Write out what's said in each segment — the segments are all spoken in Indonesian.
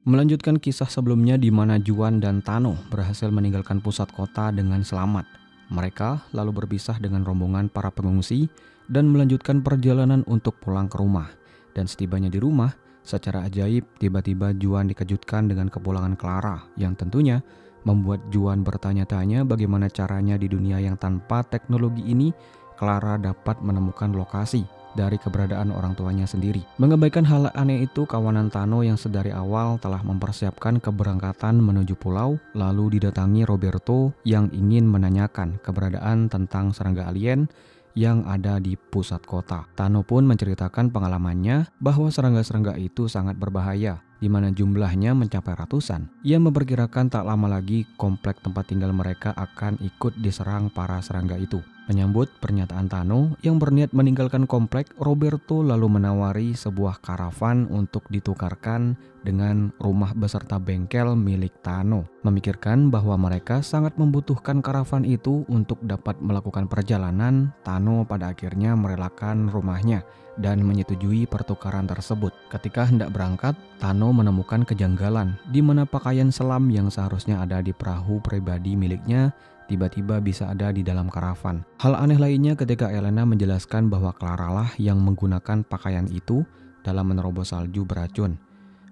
Melanjutkan kisah sebelumnya di mana Juan dan Tano berhasil meninggalkan pusat kota dengan selamat. Mereka lalu berpisah dengan rombongan para pengungsi dan melanjutkan perjalanan untuk pulang ke rumah. Dan setibanya di rumah, secara ajaib tiba-tiba Juan dikejutkan dengan kepulangan Clara yang tentunya membuat Juan bertanya-tanya bagaimana caranya di dunia yang tanpa teknologi ini Clara dapat menemukan lokasi dari keberadaan orang tuanya sendiri. Mengabaikan hal aneh itu, kawanan Tano yang sedari awal telah mempersiapkan keberangkatan menuju pulau, lalu didatangi Roberto yang ingin menanyakan keberadaan tentang serangga alien yang ada di pusat kota. Tano pun menceritakan pengalamannya bahwa serangga-serangga itu sangat berbahaya, di mana jumlahnya mencapai ratusan. Ia memperkirakan tak lama lagi komplek tempat tinggal mereka akan ikut diserang para serangga itu. Menyambut pernyataan Tano yang berniat meninggalkan komplek, Roberto lalu menawari sebuah karavan untuk ditukarkan dengan rumah beserta bengkel milik Tano. Memikirkan bahwa mereka sangat membutuhkan karavan itu untuk dapat melakukan perjalanan, Tano pada akhirnya merelakan rumahnya dan menyetujui pertukaran tersebut. Ketika hendak berangkat, Tano menemukan kejanggalan di mana pakaian selam yang seharusnya ada di perahu pribadi miliknya tiba-tiba bisa ada di dalam karavan. Hal aneh lainnya ketika Elena menjelaskan bahwa Clara lah yang menggunakan pakaian itu dalam menerobos salju beracun.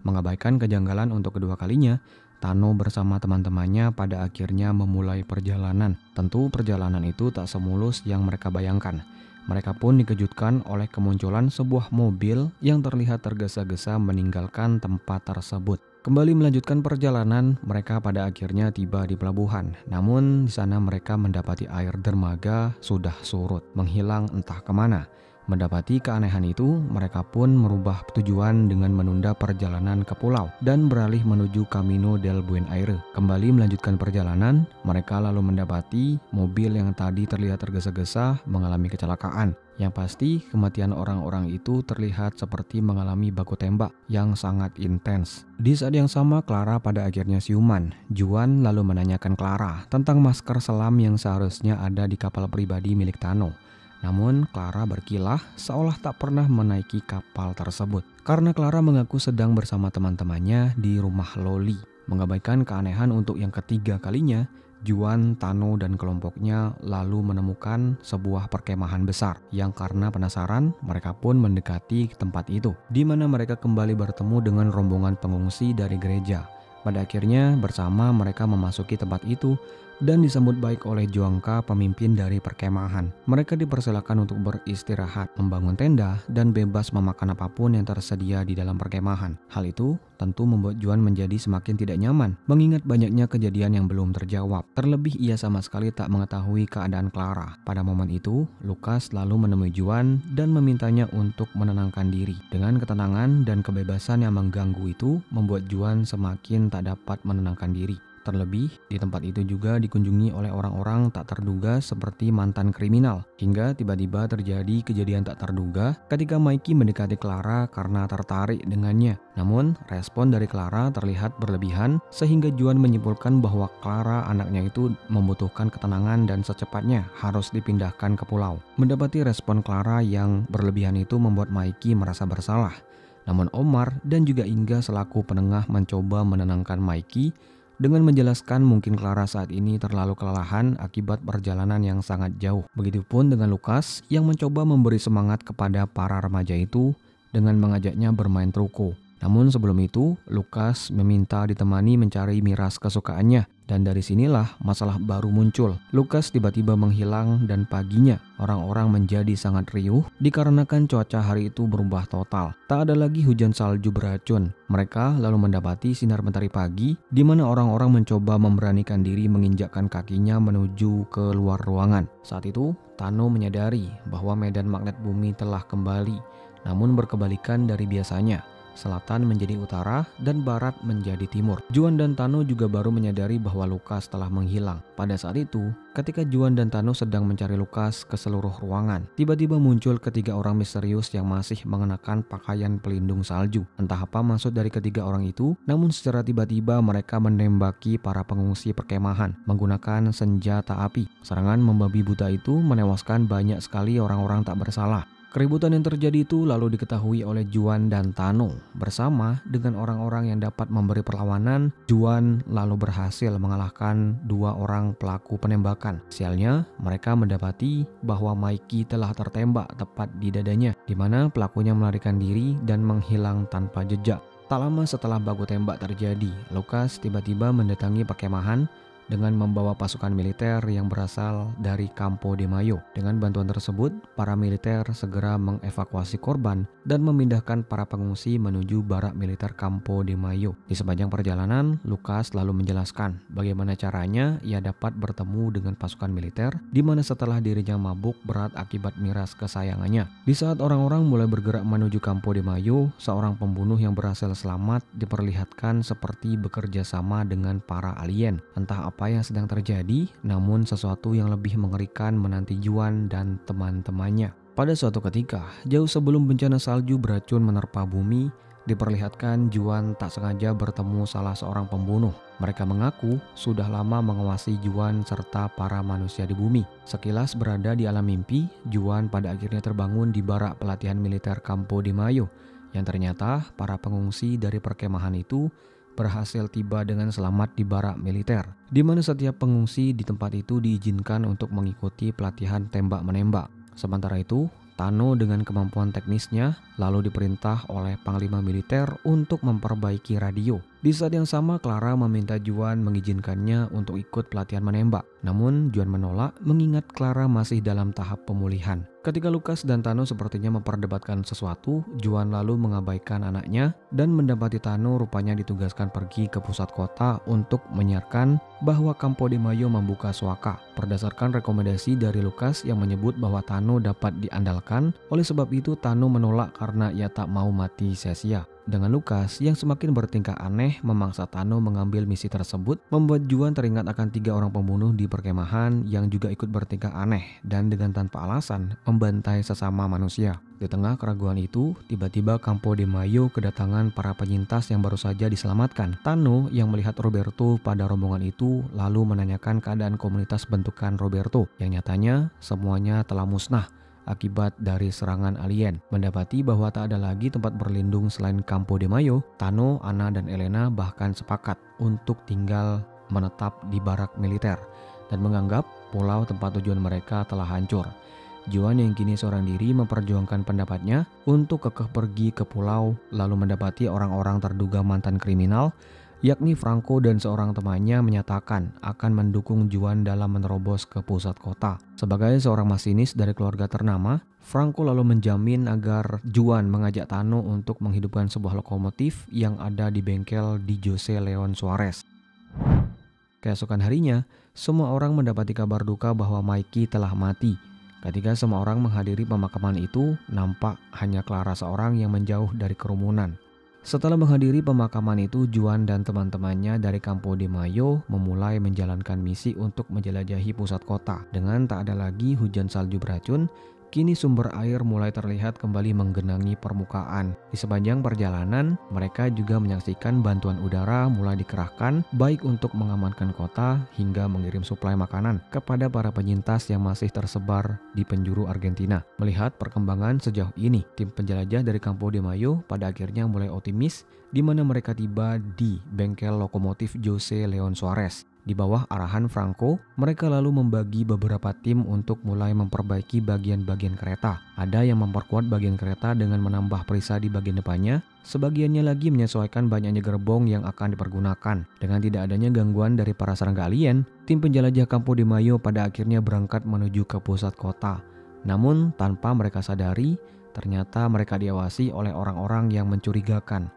Mengabaikan kejanggalan untuk kedua kalinya, Tano bersama teman-temannya pada akhirnya memulai perjalanan. Tentu perjalanan itu tak semulus yang mereka bayangkan. Mereka pun dikejutkan oleh kemunculan sebuah mobil yang terlihat tergesa-gesa meninggalkan tempat tersebut. Kembali melanjutkan perjalanan, mereka pada akhirnya tiba di pelabuhan. Namun di sana mereka mendapati air dermaga sudah surut, menghilang entah kemana. Mendapati keanehan itu, mereka pun merubah tujuan dengan menunda perjalanan ke pulau dan beralih menuju Camino del Buen Aire. Kembali melanjutkan perjalanan, mereka lalu mendapati mobil yang tadi terlihat tergesa-gesa mengalami kecelakaan. Yang pasti, kematian orang-orang itu terlihat seperti mengalami baku tembak yang sangat intens. Di saat yang sama, Clara pada akhirnya siuman. Juan lalu menanyakan Clara tentang masker selam yang seharusnya ada di kapal pribadi milik Tano. Namun Clara berkilah seolah tak pernah menaiki kapal tersebut karena Clara mengaku sedang bersama teman-temannya di rumah Loli. Mengabaikan keanehan untuk yang ketiga kalinya, Juan, Tano, dan kelompoknya lalu menemukan sebuah perkemahan besar yang karena penasaran mereka pun mendekati tempat itu, di mana mereka kembali bertemu dengan rombongan pengungsi dari gereja. Pada akhirnya bersama mereka memasuki tempat itu dan disambut baik oleh Juangka, pemimpin dari perkemahan. Mereka dipersilakan untuk beristirahat, membangun tenda, dan bebas memakan apapun yang tersedia di dalam perkemahan. Hal itu tentu membuat Juan menjadi semakin tidak nyaman, mengingat banyaknya kejadian yang belum terjawab. Terlebih ia sama sekali tak mengetahui keadaan Clara. Pada momen itu, Lukas lalu menemui Juan dan memintanya untuk menenangkan diri. Dengan ketenangan dan kebebasan yang mengganggu itu, membuat Juan semakin tak dapat menenangkan diri. Terlebih, di tempat itu juga dikunjungi oleh orang-orang tak terduga seperti mantan kriminal. Hingga tiba-tiba terjadi kejadian tak terduga ketika Mikey mendekati Clara karena tertarik dengannya. Namun, respon dari Clara terlihat berlebihan sehingga Juan menyimpulkan bahwa Clara anaknya itu membutuhkan ketenangan dan secepatnya harus dipindahkan ke pulau. Mendapati respon Clara yang berlebihan itu membuat Mikey merasa bersalah. Namun Omar dan juga Inga selaku penengah mencoba menenangkan Mikey dengan menjelaskan mungkin Clara saat ini terlalu kelelahan akibat perjalanan yang sangat jauh. Begitupun dengan Lukas yang mencoba memberi semangat kepada para remaja itu dengan mengajaknya bermain truko. Namun sebelum itu, Lukas meminta ditemani mencari miras kesukaannya. Dan dari sinilah masalah baru muncul. Lukas tiba-tiba menghilang dan paginya orang-orang menjadi sangat riuh dikarenakan cuaca hari itu berubah total. Tak ada lagi hujan salju beracun. Mereka lalu mendapati sinar mentari pagi di mana orang-orang mencoba memberanikan diri menginjakkan kakinya menuju ke luar ruangan. Saat itu, Tano menyadari bahwa medan magnet bumi telah kembali, namun berkebalikan dari biasanya. Selatan menjadi utara dan barat menjadi timur. Juan dan Tano juga baru menyadari bahwa Lukas telah menghilang. Pada saat itu, ketika Juan dan Tano sedang mencari Lukas ke seluruh ruangan, tiba-tiba muncul ketiga orang misterius yang masih mengenakan pakaian pelindung salju. Entah apa maksud dari ketiga orang itu, namun secara tiba-tiba mereka menembaki para pengungsi perkemahan menggunakan senjata api. Serangan membabi buta itu menewaskan banyak sekali orang-orang tak bersalah. Keributan yang terjadi itu lalu diketahui oleh Juan dan Tano. Bersama dengan orang-orang yang dapat memberi perlawanan, Juan lalu berhasil mengalahkan dua orang pelaku penembakan. Sialnya, mereka mendapati bahwa Mikey telah tertembak tepat di dadanya, di mana pelakunya melarikan diri dan menghilang tanpa jejak. Tak lama setelah baku tembak terjadi, Lucas tiba-tiba mendatangi perkemahan dengan membawa pasukan militer yang berasal dari Campo de Mayo. Dengan bantuan tersebut, para militer segera mengevakuasi korban dan memindahkan para pengungsi menuju barak militer Campo de Mayo. Di sepanjang perjalanan, Lucas lalu menjelaskan bagaimana caranya ia dapat bertemu dengan pasukan militer, di mana setelah dirinya mabuk berat akibat miras kesayangannya. Di saat orang-orang mulai bergerak menuju Campo de Mayo, seorang pembunuh yang berhasil selamat diperlihatkan seperti bekerja sama dengan para alien. Entah apa yang sedang terjadi, namun sesuatu yang lebih mengerikan menanti Juan dan teman-temannya. Pada suatu ketika, jauh sebelum bencana salju beracun menerpa bumi, diperlihatkan Juan tak sengaja bertemu salah seorang pembunuh. Mereka mengaku sudah lama mengawasi Juan serta para manusia di bumi. Sekilas berada di alam mimpi, Juan pada akhirnya terbangun di barak pelatihan militer Campo de Mayo, yang ternyata para pengungsi dari perkemahan itu berhasil tiba dengan selamat di barak militer, di mana setiap pengungsi di tempat itu diizinkan untuk mengikuti pelatihan tembak-menembak. Sementara itu, Tano dengan kemampuan teknisnya lalu diperintah oleh panglima militer untuk memperbaiki radio. Di saat yang sama, Clara meminta Juan mengizinkannya untuk ikut pelatihan menembak. Namun, Juan menolak mengingat Clara masih dalam tahap pemulihan. Ketika Lucas dan Tano sepertinya memperdebatkan sesuatu, Juan lalu mengabaikan anaknya dan mendapati Tano rupanya ditugaskan pergi ke pusat kota untuk menyiarkan bahwa Campo de Mayo membuka swaka. Berdasarkan rekomendasi dari Lucas yang menyebut bahwa Tano dapat diandalkan, oleh sebab itu Tano menolak karena ia tak mau mati sia-sia. Dengan Lucas yang semakin bertingkah aneh memangsa Tano mengambil misi tersebut, membuat Juan teringat akan 3 orang pembunuh di perkemahan yang juga ikut bertingkah aneh dan dengan tanpa alasan membantai sesama manusia. Di tengah keraguan itu, tiba-tiba Campo de Mayo kedatangan para penyintas yang baru saja diselamatkan. Tano yang melihat Roberto pada rombongan itu lalu menanyakan keadaan komunitas bentukan Roberto yang nyatanya semuanya telah musnah akibat dari serangan alien. Mendapati bahwa tak ada lagi tempat berlindung selain Campo de Mayo, Tano, Ana, dan Elena bahkan sepakat untuk tinggal menetap di barak militer dan menganggap pulau tempat tujuan mereka telah hancur. Juan yang kini seorang diri memperjuangkan pendapatnya untuk kekeh pergi ke pulau, lalu mendapati orang-orang terduga mantan kriminal yakni Franco dan seorang temannya menyatakan akan mendukung Juan dalam menerobos ke pusat kota. Sebagai seorang masinis dari keluarga ternama, Franco lalu menjamin agar Juan mengajak Tano untuk menghidupkan sebuah lokomotif yang ada di bengkel di Jose Leon Suarez. Keesokan harinya, semua orang mendapati kabar duka bahwa Mikey telah mati. Ketika semua orang menghadiri pemakaman itu, nampak hanya Clara seorang yang menjauh dari kerumunan. Setelah menghadiri pemakaman itu, Juan dan teman-temannya dari Campo de Mayo memulai menjalankan misi untuk menjelajahi pusat kota. Dengan tak ada lagi hujan salju beracun, kini sumber air mulai terlihat kembali menggenangi permukaan. Di sepanjang perjalanan, mereka juga menyaksikan bantuan udara mulai dikerahkan baik untuk mengamankan kota hingga mengirim suplai makanan kepada para penyintas yang masih tersebar di penjuru Argentina. Melihat perkembangan sejauh ini, tim penjelajah dari Campo de Mayo pada akhirnya mulai optimis di mana mereka tiba di bengkel lokomotif Jose Leon Suarez. Di bawah arahan Franco, mereka lalu membagi beberapa tim untuk mulai memperbaiki bagian-bagian kereta. Ada yang memperkuat bagian kereta dengan menambah perisai di bagian depannya, sebagiannya lagi menyesuaikan banyaknya gerbong yang akan dipergunakan. Dengan tidak adanya gangguan dari para serangga alien, tim penjelajah Campo de Mayo pada akhirnya berangkat menuju ke pusat kota. Namun tanpa mereka sadari, ternyata mereka diawasi oleh orang-orang yang mencurigakan.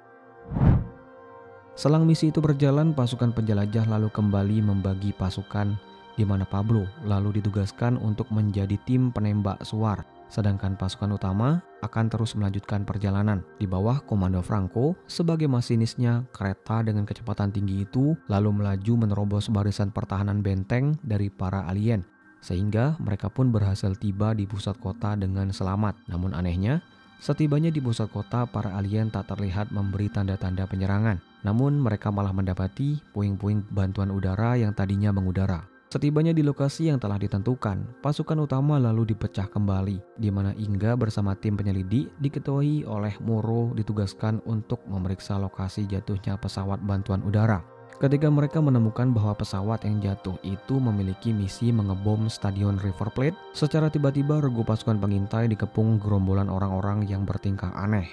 Selang misi itu berjalan, pasukan penjelajah lalu kembali membagi pasukan, di mana Pablo lalu ditugaskan untuk menjadi tim penembak suar, sedangkan pasukan utama akan terus melanjutkan perjalanan. Di bawah komando Franco, sebagai masinisnya, kereta dengan kecepatan tinggi itu lalu melaju menerobos barisan pertahanan benteng dari para alien, sehingga mereka pun berhasil tiba di pusat kota dengan selamat. Namun anehnya, setibanya di pusat kota, para alien tak terlihat memberi tanda-tanda penyerangan. Namun mereka malah mendapati puing-puing bantuan udara yang tadinya mengudara. Setibanya di lokasi yang telah ditentukan, pasukan utama lalu dipecah kembali, di mana Inga bersama tim penyelidik diketuai oleh Moro ditugaskan untuk memeriksa lokasi jatuhnya pesawat bantuan udara. Ketika mereka menemukan bahwa pesawat yang jatuh itu memiliki misi mengebom Stadion River Plate, secara tiba-tiba regu pasukan pengintai dikepung gerombolan orang-orang yang bertingkah aneh.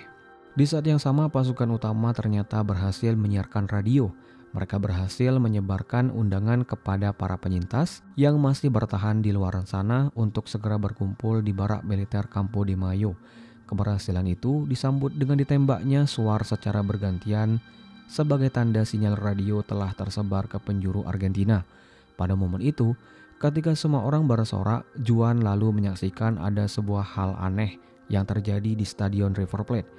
Di saat yang sama, pasukan utama ternyata berhasil menyiarkan radio. Mereka berhasil menyebarkan undangan kepada para penyintas yang masih bertahan di luar sana untuk segera berkumpul di barak militer Campo de Mayo. Keberhasilan itu disambut dengan ditembaknya suar secara bergantian sebagai tanda sinyal radio telah tersebar ke penjuru Argentina. Pada momen itu, ketika semua orang bersorak, Juan lalu menyaksikan ada sebuah hal aneh yang terjadi di Stadion River Plate.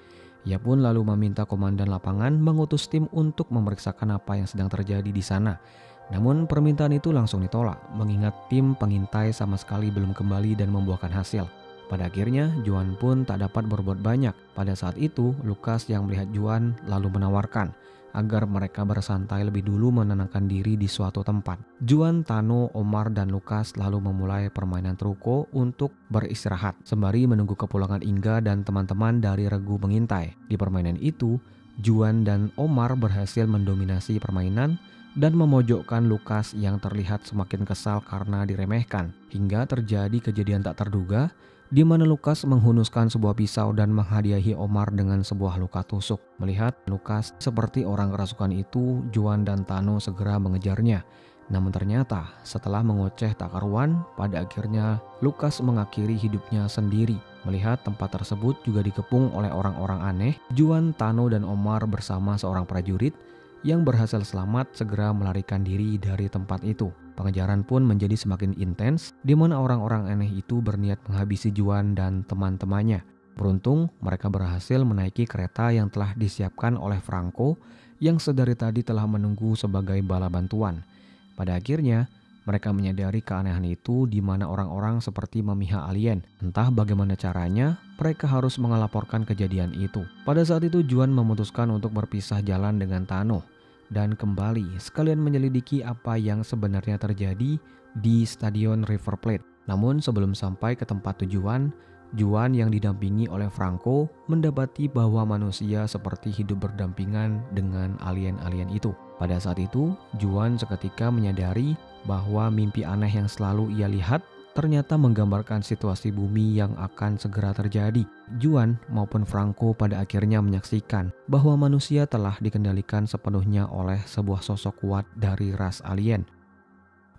Ia pun lalu meminta komandan lapangan mengutus tim untuk memeriksakan apa yang sedang terjadi di sana. Namun permintaan itu langsung ditolak, mengingat tim pengintai sama sekali belum kembali dan membuahkan hasil. Pada akhirnya, Juan pun tak dapat berbuat banyak. Pada saat itu, Lucas yang melihat Juan lalu menawarkan agar mereka bersantai lebih dulu menenangkan diri di suatu tempat. Juan, Tano, Omar, dan Lucas lalu memulai permainan truco untuk beristirahat, sembari menunggu kepulangan Inga dan teman-teman dari regu pengintai. Di permainan itu, Juan dan Omar berhasil mendominasi permainan dan memojokkan Lucas yang terlihat semakin kesal karena diremehkan. Hingga terjadi kejadian tak terduga, di mana Lucas menghunuskan sebuah pisau dan menghadiahi Omar dengan sebuah luka tusuk. Melihat Lucas seperti orang kerasukan itu, Juan dan Tano segera mengejarnya. Namun ternyata setelah mengoceh tak karuan, pada akhirnya Lucas mengakhiri hidupnya sendiri. Melihat tempat tersebut juga dikepung oleh orang-orang aneh, Juan, Tano, dan Omar bersama seorang prajurit yang berhasil selamat segera melarikan diri dari tempat itu. Pengejaran pun menjadi semakin intens, di mana orang-orang aneh itu berniat menghabisi Juan dan teman-temannya. Beruntung, mereka berhasil menaiki kereta yang telah disiapkan oleh Franco yang sedari tadi telah menunggu sebagai bala bantuan. Pada akhirnya, mereka menyadari keanehan itu di mana orang-orang seperti memihak alien. Entah bagaimana caranya, mereka harus melaporkan kejadian itu. Pada saat itu, Juan memutuskan untuk berpisah jalan dengan Tano dan kembali sekalian menyelidiki apa yang sebenarnya terjadi di Stadion River Plate. Namun sebelum sampai ke tempat tujuan, Juan yang didampingi oleh Franco mendapati bahwa manusia seperti hidup berdampingan dengan alien-alien itu. Pada saat itu, Juan seketika menyadari bahwa mimpi aneh yang selalu ia lihat ternyata menggambarkan situasi bumi yang akan segera terjadi. Juan maupun Franco pada akhirnya menyaksikan bahwa manusia telah dikendalikan sepenuhnya oleh sebuah sosok kuat dari ras alien.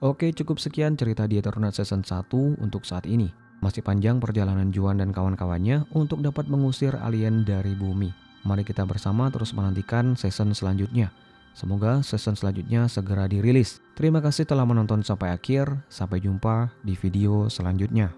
Oke, cukup sekian cerita di Eternal Season 1 untuk saat ini. Masih panjang perjalanan Juan dan kawan-kawannya untuk dapat mengusir alien dari bumi. Mari kita bersama terus menantikan season selanjutnya. Semoga season selanjutnya segera dirilis. Terima kasih telah menonton sampai akhir. Sampai jumpa di video selanjutnya.